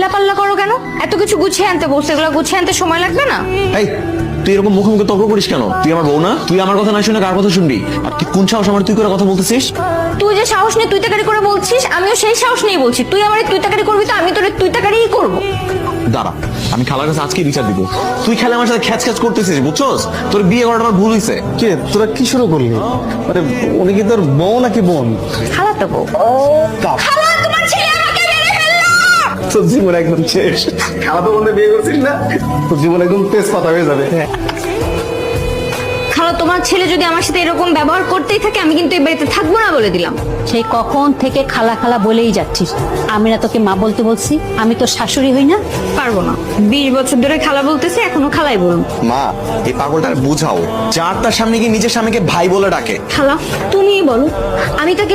চিল্লাপাল্লা করো কেন? এত কিছু গুছিয়ে আনতে বলছে, এগুলো গুছিয়ে আনতে সময় লাগবে না? এই তুই এরকম মুখোমুখি তর্ক করিস কেন? তুই আমার বউ না? তুই আমার কথা না শুনে কার কথা শুনবি? আর তুই কোন সাহস আমার তুই করে কথা বলতেছিস? তুই যে সাহস নিয়ে তুই তাকারি করে বলছিস, আমিও সেই সাহস নিয়ে বলছি। তুই আমারে তুই তাকারি করবি তো আমি তোরে তুই তাকারিই করবো। দাঁড়া, আমি খালার কাছে আজকে বিচার দিব। তুই খেলে আমার সাথে খ্যাচ খ্যাচ করতেছিস, বুঝছস? তোর বিয়ে করাটা আমার ভুল হয়েছে। কে তোরা কি শুরু করলি? আরে উনি কি তোর বউ নাকি বোন? খালাতো বউ। খালা, তোমার ছেলে আমাকে মেরে ফেললো। তোর জীবন একদম শেষ। খালা তো বলতে বিয়ে করছিস না, তোর জীবন একদম তেজপাতা হয়ে যাবে। খালা, তোমার ছেলে যদি আমার সাথে এরকম ব্যবহার করতেই থাকে আমি কিন্তু এই বাড়িতে থাকবো না বলে দিলাম। সেই কখন থেকে খালা খালা বলেই যাচ্ছিস। আমি না তোকে মা বলতে বলছি? আমি তোর শাশুড়ি হই না? পারবো না। 20 বছর ধরে খালা বলতেছে, এখনো খালাই বলুন। মা, এই পাগলটার বুঝাও, যার তার সামনে গিয়ে নিজের স্বামীকে ভাই বলে ডাকে। খালা, তুমিই বলো, আমি তাকে